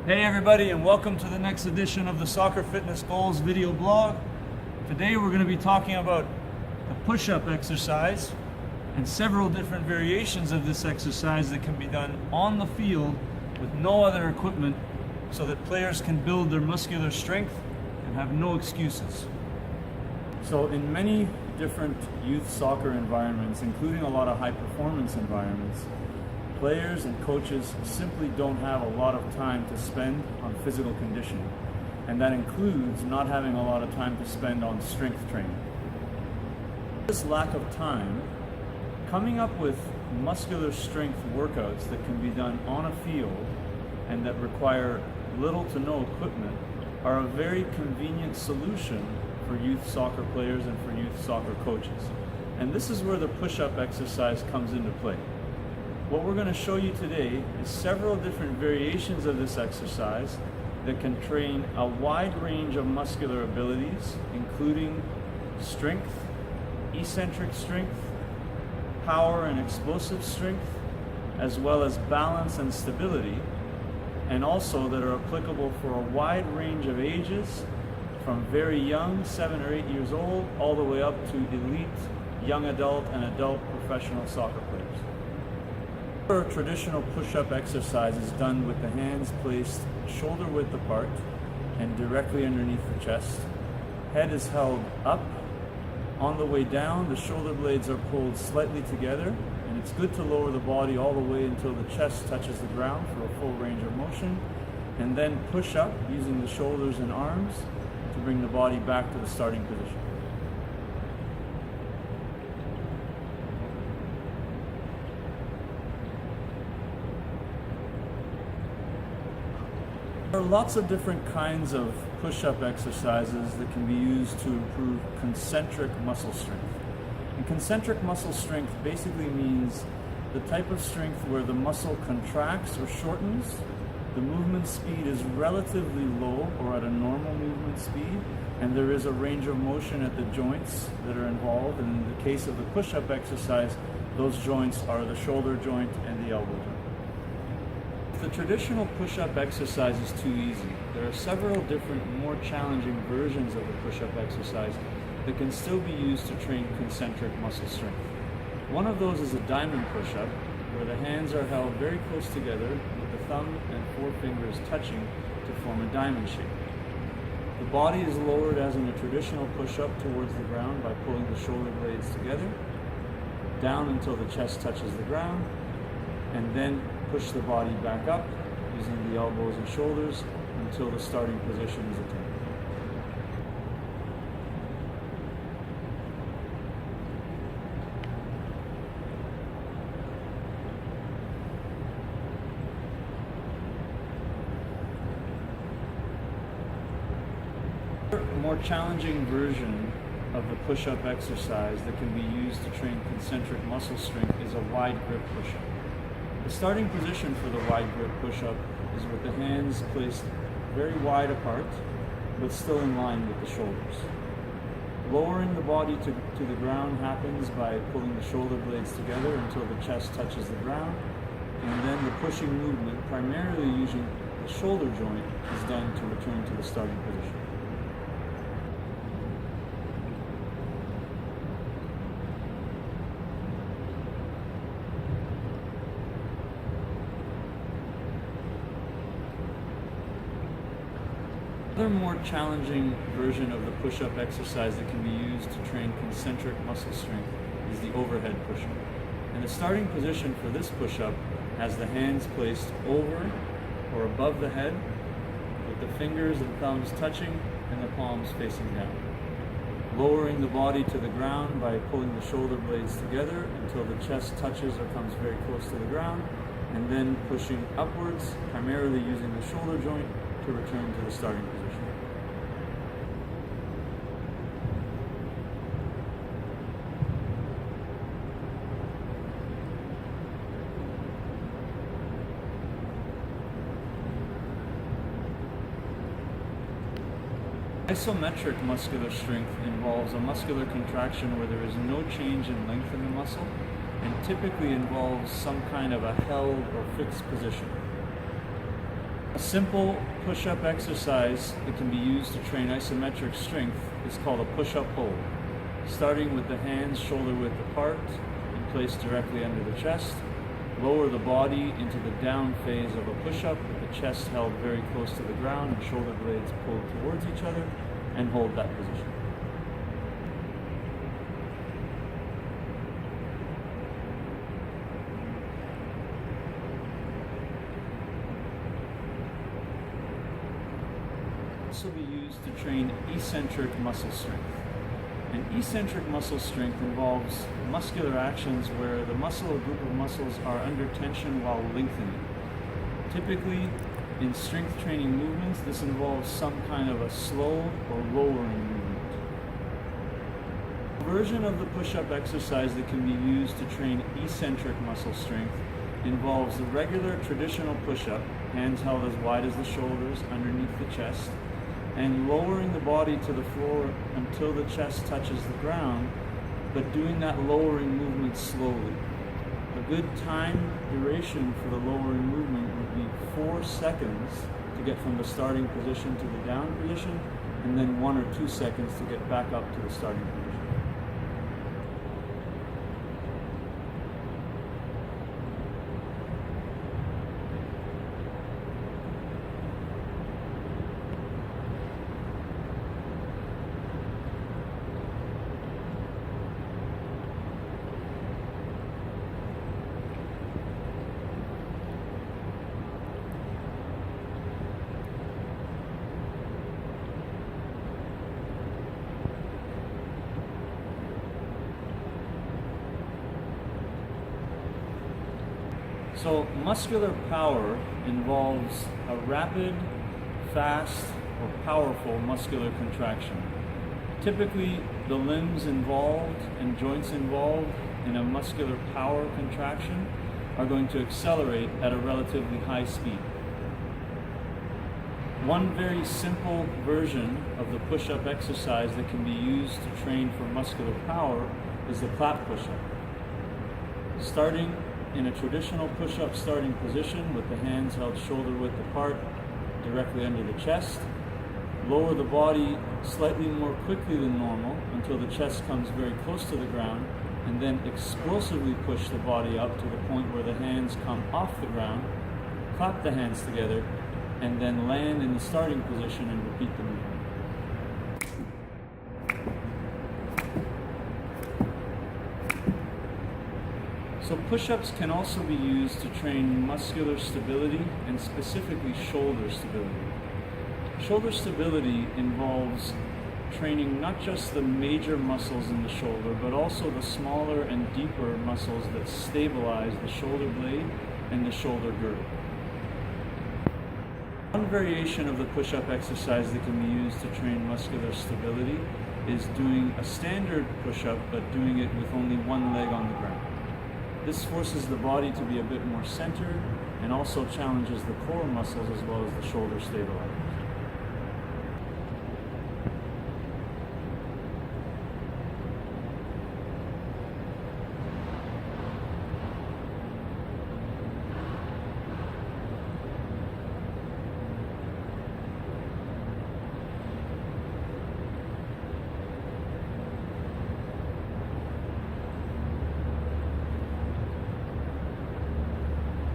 Hey everybody, and welcome to the next edition of the Soccer Fitness Goals video blog. Today we're going to be talking about the push-up exercise and several different variations of this exercise that can be done on the field with no other equipment so that players can build their muscular strength and have no excuses. So in many different youth soccer environments, including a lot of high performance environments, players and coaches simply don't have a lot of time to spend on physical conditioning, and that includes not having a lot of time to spend on strength training. This lack of time, coming up with muscular strength workouts that can be done on a field and that require little to no equipment are a very convenient solution for youth soccer players and for youth soccer coaches. And this is where the push-up exercise comes into play. What we're going to show you today is several different variations of this exercise that can train a wide range of muscular abilities, including strength, eccentric strength, power and explosive strength, as well as balance and stability, and also that are applicable for a wide range of ages, from very young, 7 or 8 years old, all the way up to elite, young adult, and adult professional soccer players. A traditional push-up exercise is done with the hands placed shoulder width apart and directly underneath the chest. Head is held up. On the way down, the shoulder blades are pulled slightly together, and it's good to lower the body all the way until the chest touches the ground for a full range of motion, and then push up using the shoulders and arms to bring the body back to the starting position. There are lots of different kinds of push-up exercises that can be used to improve concentric muscle strength. And concentric muscle strength basically means the type of strength where the muscle contracts or shortens, the movement speed is relatively low or at a normal movement speed, and there is a range of motion at the joints that are involved. And in the case of the push-up exercise, those joints are the shoulder joint and the elbow joint. The traditional push-up exercise is too easy. There are several different, more challenging versions of the push-up exercise that can still be used to train concentric muscle strength. One of those is a diamond push-up, where the hands are held very close together with the thumb and forefingers touching to form a diamond shape. The body is lowered as in a traditional push-up towards the ground by pulling the shoulder blades together, down until the chest touches the ground, and then push the body back up using the elbows and shoulders until the starting position is attained. A more challenging version of the push-up exercise that can be used to train concentric muscle strength is a wide grip push-up. The starting position for the wide grip push-up is with the hands placed very wide apart, but still in line with the shoulders. Lowering the body to the ground happens by pulling the shoulder blades together until the chest touches the ground, and then the pushing movement, primarily using the shoulder joint, is done to return to the starting position. Another more challenging version of the push-up exercise that can be used to train concentric muscle strength is the overhead push-up. And the starting position for this push-up has the hands placed over or above the head, with the fingers and thumbs touching and the palms facing down. Lowering the body to the ground by pulling the shoulder blades together until the chest touches or comes very close to the ground, and then pushing upwards, primarily using the shoulder joint, to return to the starting position. Isometric muscular strength involves a muscular contraction where there is no change in length in the muscle and typically involves some kind of a held or fixed position. A simple push-up exercise that can be used to train isometric strength is called a push-up hold. Starting with the hands shoulder width apart and placed directly under the chest, lower the body into the down phase of a push-up with the chest held very close to the ground and shoulder blades pulled towards each other, and hold that position. Also be used to train eccentric muscle strength. And eccentric muscle strength involves muscular actions where the muscle or group of muscles are under tension while lengthening. Typically, in strength training movements, this involves some kind of a slow or lowering movement. A version of the push-up exercise that can be used to train eccentric muscle strength involves the regular traditional push-up, hands held as wide as the shoulders underneath the chest, and lowering the body to the floor until the chest touches the ground, but doing that lowering movement slowly. A good time duration for the lowering movement would be 4 seconds to get from the starting position to the down position, and then 1 or 2 seconds to get back up to the starting position. So muscular power involves a rapid, fast, or powerful muscular contraction. Typically, the limbs involved and joints involved in a muscular power contraction are going to accelerate at a relatively high speed. One very simple version of the push-up exercise that can be used to train for muscular power is the clap push-up. Starting in a traditional push-up starting position with the hands held shoulder width apart directly under the chest, lower the body slightly more quickly than normal until the chest comes very close to the ground, and then explosively push the body up to the point where the hands come off the ground, clap the hands together, and then land in the starting position and repeat the movement. So push-ups can also be used to train muscular stability and specifically shoulder stability. Shoulder stability involves training not just the major muscles in the shoulder, but also the smaller and deeper muscles that stabilize the shoulder blade and the shoulder girdle. One variation of the push-up exercise that can be used to train muscular stability is doing a standard push-up, but doing it with only one leg on the ground. This forces the body to be a bit more centered and also challenges the core muscles as well as the shoulder stabilizers.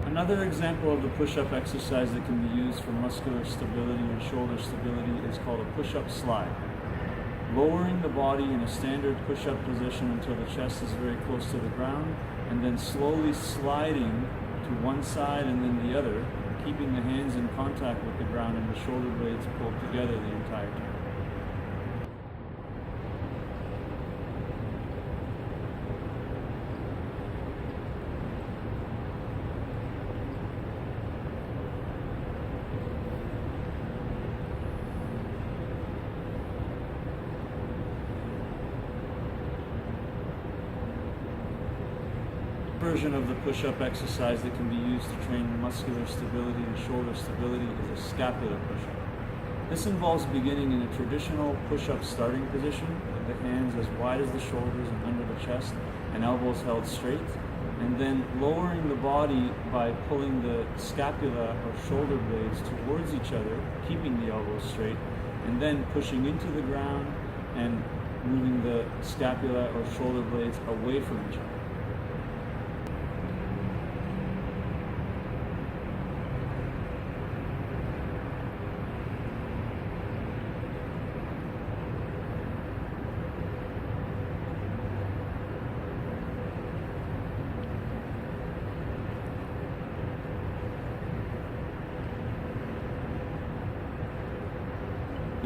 Another example of the push-up exercise that can be used for muscular stability and shoulder stability is called a push-up slide. Lowering the body in a standard push-up position until the chest is very close to the ground, and then slowly sliding to one side and then the other, keeping the hands in contact with the ground and the shoulder blades pulled together the entire time. Version of the push-up exercise that can be used to train muscular stability and shoulder stability is a scapular push-up. This involves beginning in a traditional push-up starting position with the hands as wide as the shoulders and under the chest and elbows held straight, and then lowering the body by pulling the scapula or shoulder blades towards each other, keeping the elbows straight, and then pushing into the ground and moving the scapula or shoulder blades away from each other.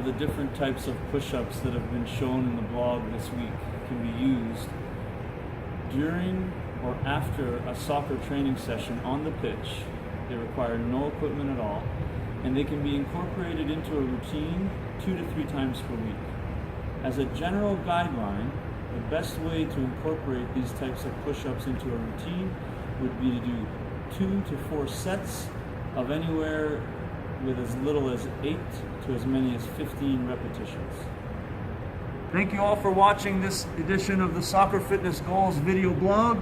The different types of push-ups that have been shown in the blog this week can be used during or after a soccer training session on the pitch. They require no equipment at all, and they can be incorporated into a routine 2 to 3 times per week. As a general guideline, the best way to incorporate these types of push-ups into a routine would be to do 2 to 4 sets of anywhere with as little as 8 to as many as 15 repetitions. Thank you all for watching this edition of the Soccer Fitness Goals video blog.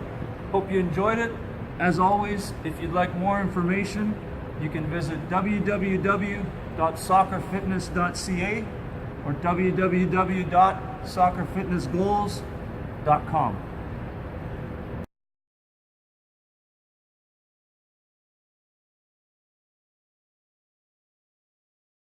Hope you enjoyed it. As always, if you'd like more information, you can visit www.soccerfitness.ca or www.soccerfitnessgoals.com.